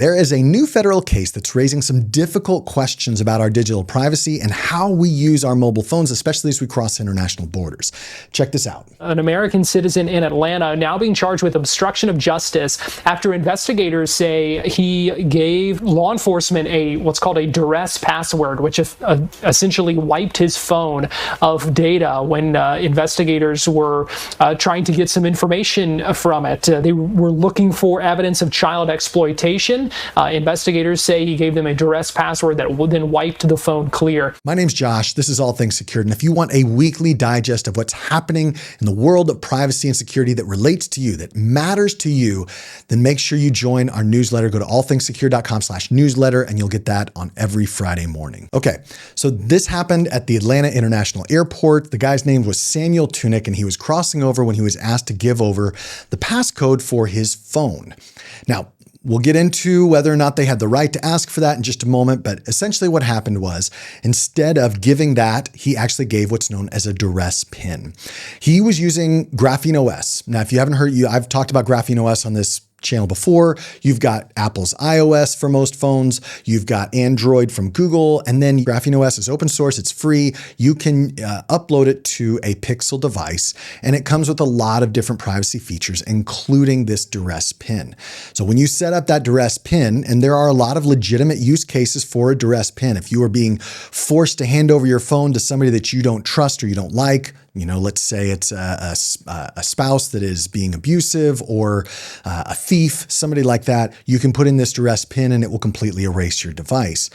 There is a new federal case that's raising some difficult questions about our digital privacy and how we use our mobile phones, especially as we cross international borders. Check this out. An American citizen in Atlanta now being charged with obstruction of justice after investigators say he gave law enforcement what's called a duress password, which essentially wiped his phone of data when investigators were trying to get some information from it. They were looking for evidence of child exploitation. Investigators say he gave them a duress password that then wiped the phone clear. My name's Josh. This is All Things Secured. And if you want a weekly digest of what's happening in the world of privacy and security that relates to you, that matters to you, then make sure you join our newsletter. Go to allthingssecure.com/newsletter and you'll get that on every Friday morning. Okay, so this happened at the Atlanta International Airport. The guy's name was Samuel Tunick, and he was crossing over when he was asked to give over the passcode for his phone. Now, we'll get into whether or not they had the right to ask for that in just a moment, but essentially what happened was, instead of giving that, he actually gave what's known as a Duress PIN. He was using Graphene OS. Now, if you haven't heard, I've talked about Graphene OS on this channel before. You've got Apple's iOS for most phones. You've got Android from Google, and then Graphene OS is open source. It's free. You can upload it to a Pixel device, and it comes with a lot of different privacy features, including this Duress PIN. So when you set up that Duress PIN, and there are a lot of legitimate use cases for a Duress PIN, if you are being forced to hand over your phone to somebody that you don't trust or you don't like, let's say it's a spouse that is being abusive or a thief, somebody like that, you can put in this Duress PIN and it will completely erase your device.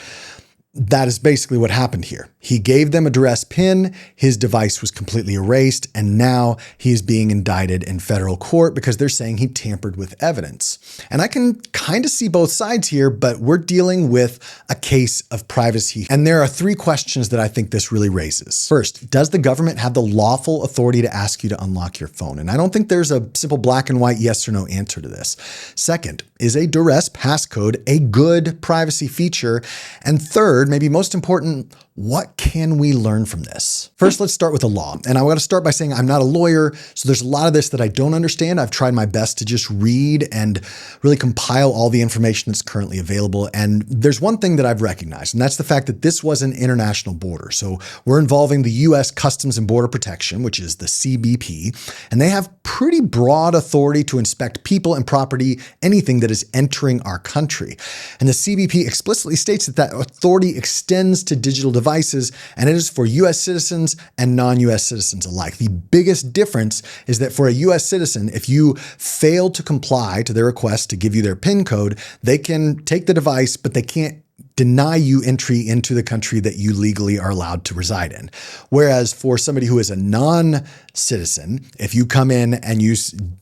That is basically what happened here. He gave them a Duress PIN, his device was completely erased, and now he is being indicted in federal court because they're saying he tampered with evidence. And I can kind of see both sides here, but we're dealing with a case of privacy. And there are three questions that I think this really raises. First, does the government have the lawful authority to ask you to unlock your phone? And I don't think there's a simple black and white yes or no answer to this. Second, is a Duress passcode a good privacy feature? And third, maybe most important, what can we learn from this? First, let's start with the law. And I want to start by saying I'm not a lawyer, so there's a lot of this that I don't understand. I've tried my best to just read and really compile all the information that's currently available. And there's one thing that I've recognized, and that's the fact that this was an international border. So we're involving the U.S. Customs and Border Protection, which is the CBP, and they have pretty broad authority to inspect people and property, anything that is entering our country. And the CBP explicitly states that that authority extends to digital devices, and it is for U.S. citizens and non-U.S. citizens alike. The biggest difference is that for a U.S. citizen, if you fail to comply to their request to give you their PIN code, they can take the device, but they can't deny you entry into the country that you legally are allowed to reside in. Whereas for somebody who is a non-citizen, if you come in and you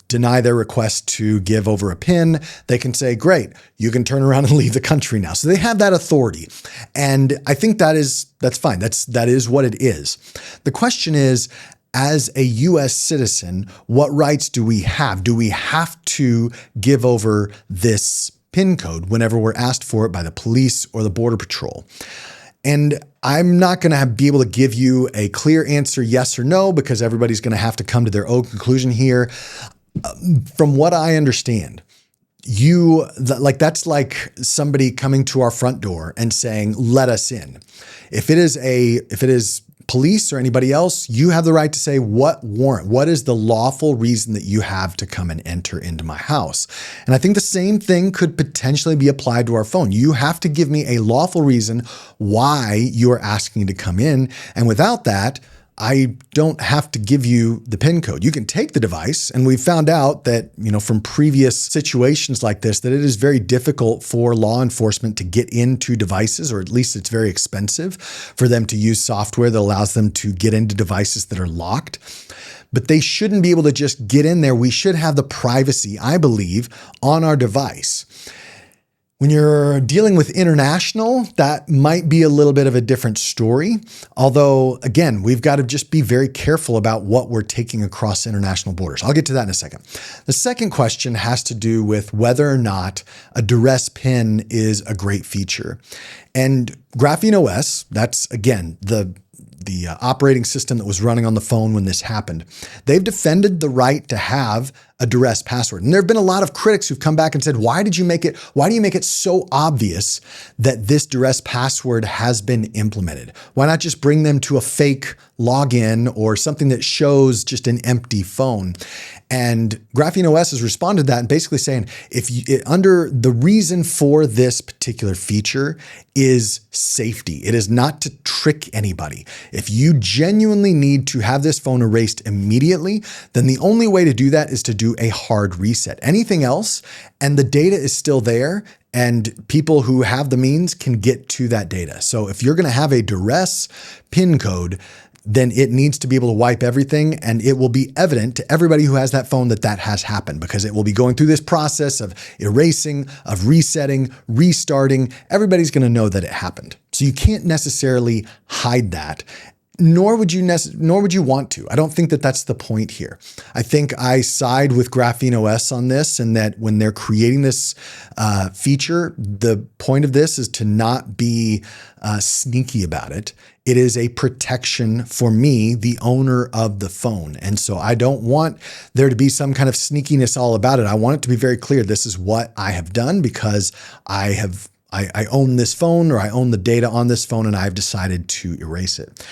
deny their request to give over a PIN, they can say, great, you can turn around and leave the country now. So they have that authority. And I think that's fine. That is what it is. The question is, as a U.S. citizen, what rights do we have? Do we have to give over this PIN code whenever we're asked for it by the police or the Border Patrol? And I'm not going to be able to give you a clear answer, yes or no, because everybody's going to have to come to their own conclusion here. From what I understand, that's like somebody coming to our front door and saying, let us in. If it is police or anybody else, you have the right to say, what warrant? What is the lawful reason that you have to come and enter into my house? And I think the same thing could potentially be applied to our phone. You have to give me a lawful reason why you are asking to come in. And without that, I don't have to give you the PIN code. You can take the device, and we found out that, from previous situations like this, that it is very difficult for law enforcement to get into devices, or at least it's very expensive for them to use software that allows them to get into devices that are locked. But they shouldn't be able to just get in there. We should have the privacy, I believe, on our device. When you're dealing with international, that might be a little bit of a different story. Although, again, we've got to just be very careful about what we're taking across international borders. I'll get to that in a second. The second question has to do with whether or not a Duress PIN is a great feature. And Graphene OS, that's again the operating system that was running on the phone when this happened. They've defended the right to have a duress password. And there have been a lot of critics who've come back and said, why do you make it so obvious that this duress password has been implemented? Why not just bring them to a fake login or something that shows just an empty phone? And Graphene OS has responded to that and basically saying, under the reason for this particular feature is safety. It is not to trick anybody. If you genuinely need to have this phone erased immediately, then the only way to do that is to do a hard reset. Anything else, and the data is still there, and people who have the means can get to that data. So if you're going to have a Duress PIN code, then it needs to be able to wipe everything, and it will be evident to everybody who has that phone that that has happened, because it will be going through this process of erasing, of resetting, restarting. Everybody's going to know that it happened. So you can't necessarily hide that. Nor would you want to. I don't think that that's the point here. I think I side with Graphene OS on this, and that when they're creating this feature, the point of this is to not be sneaky about it. It is a protection for me, the owner of the phone. And so I don't want there to be some kind of sneakiness all about it. I want it to be very clear. This is what I have done because I own this phone, or I own the data on this phone, and I've decided to erase it.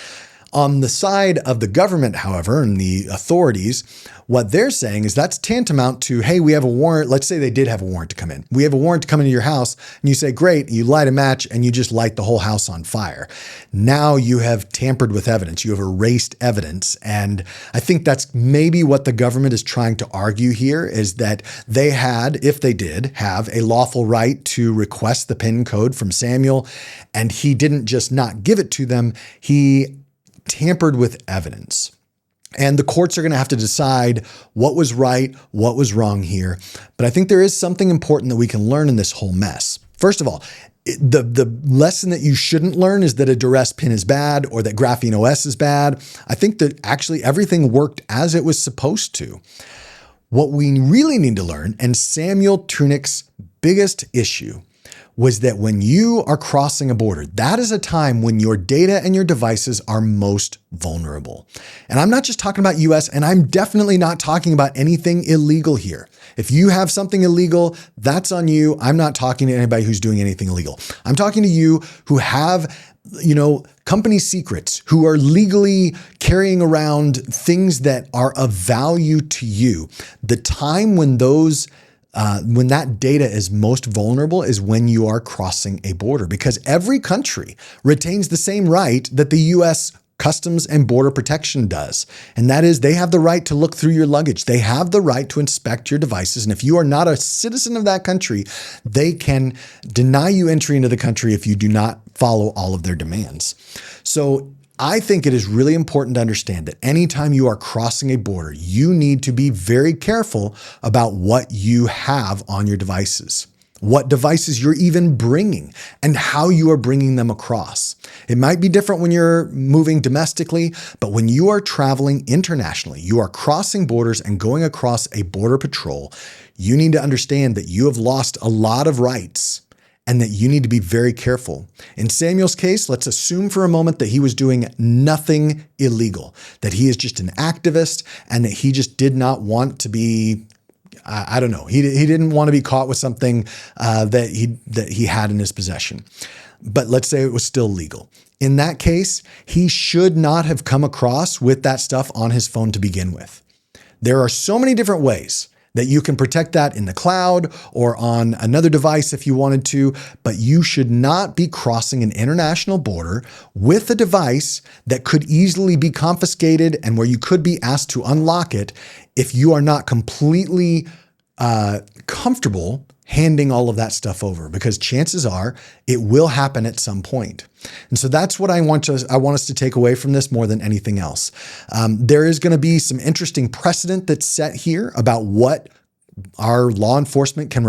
On the side of the government, however, and the authorities, what they're saying is that's tantamount to, hey, we have a warrant. Let's say they did have a warrant to come in. We have a warrant to come into your house, and you say, great, you light a match and you just light the whole house on fire. Now you have tampered with evidence. You have erased evidence. And I think that's maybe what the government is trying to argue here, is that they had, if they did, have a lawful right to request the PIN code from Samuel, and he didn't just not give it to them, he tampered with evidence. And the courts are going to have to decide what was right, what was wrong here. But I think there is something important that we can learn in this whole mess. First of all, the lesson that you shouldn't learn is that a Duress PIN is bad, or that Graphene OS is bad. I think that actually everything worked as it was supposed to. What we really need to learn, and Samuel Tunick's biggest issue, was that when you are crossing a border, that is a time when your data and your devices are most vulnerable. And I'm not just talking about US, and I'm definitely not talking about anything illegal here. If you have something illegal, that's on you. I'm not talking to anybody who's doing anything illegal. I'm talking to you who have, company secrets, who are legally carrying around things that are of value to you. The time when when that data is most vulnerable is when you are crossing a border, because every country retains the same right that the US Customs and Border Protection does. And that is, they have the right to look through your luggage. They have the right to inspect your devices. And if you are not a citizen of that country, they can deny you entry into the country if you do not follow all of their demands. So I think it is really important to understand that anytime you are crossing a border, you need to be very careful about what you have on your devices, what devices you're even bringing, and how you are bringing them across. It might be different when you're moving domestically, but when you are traveling internationally, you are crossing borders and going across a border patrol, you need to understand that you have lost a lot of rights, and that you need to be very careful. In Samuel's case, let's assume for a moment that he was doing nothing illegal, that he is just an activist, and that he just did not want to be, I don't know, he didn't want to be caught with something that he had in his possession. But let's say it was still legal. In that case, he should not have come across with that stuff on his phone to begin with. There are so many different ways that you can protect that in the cloud or on another device if you wanted to, but you should not be crossing an international border with a device that could easily be confiscated and where you could be asked to unlock it if you are not completely comfortable handing all of that stuff over, because chances are it will happen at some point. And so that's what I want us to take away from this more than anything else. There is going to be some interesting precedent that's set here about what our law enforcement can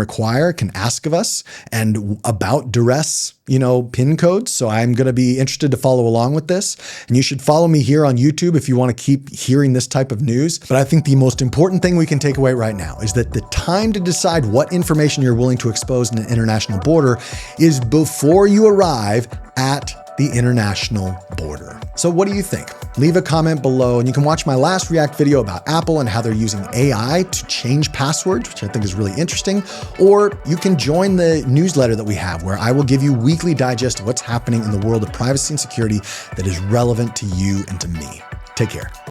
ask of us, and about duress, PIN codes. So I'm going to be interested to follow along with this. And you should follow me here on YouTube if you want to keep hearing this type of news. But I think the most important thing we can take away right now is that the time to decide what information you're willing to expose in an international border is before you arrive at the international border. So what do you think? Leave a comment below, and you can watch my last React video about Apple and how they're using AI to change passwords, which I think is really interesting. Or you can join the newsletter that we have, where I will give you weekly digest of what's happening in the world of privacy and security that is relevant to you and to me. Take care.